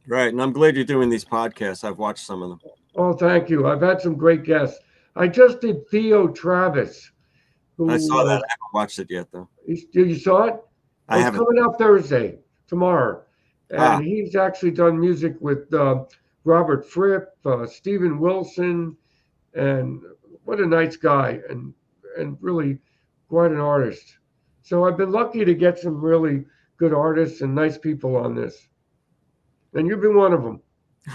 right, and I'm glad you're doing these podcasts. I've watched some of them. Oh, thank you. I've had some great guests. I just did Theo Travis, I saw who that. I haven't watched it yet, though. you saw it? I Oh, it's haven't. coming out Thursday, tomorrow. Ah, And he's actually done music with Robert Fripp, Steven Wilson, and what a nice guy, and really quite an artist. So I've been lucky to get some really good artists and nice people on this, and you've been one of them.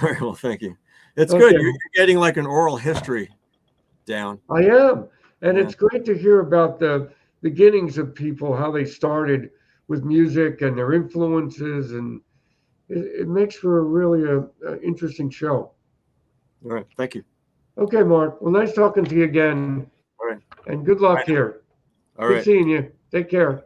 very well, thank you. It's good. Okay, You're getting like an oral history down. I am, and Yeah, it's great to hear about the beginnings of people, how they started with music and their influences, and it makes for a really interesting show. all right. Thank you. Okay, Mark. Well, nice talking to you again, All right. and good luck Bye now. here. All Good right. seeing you. Take care.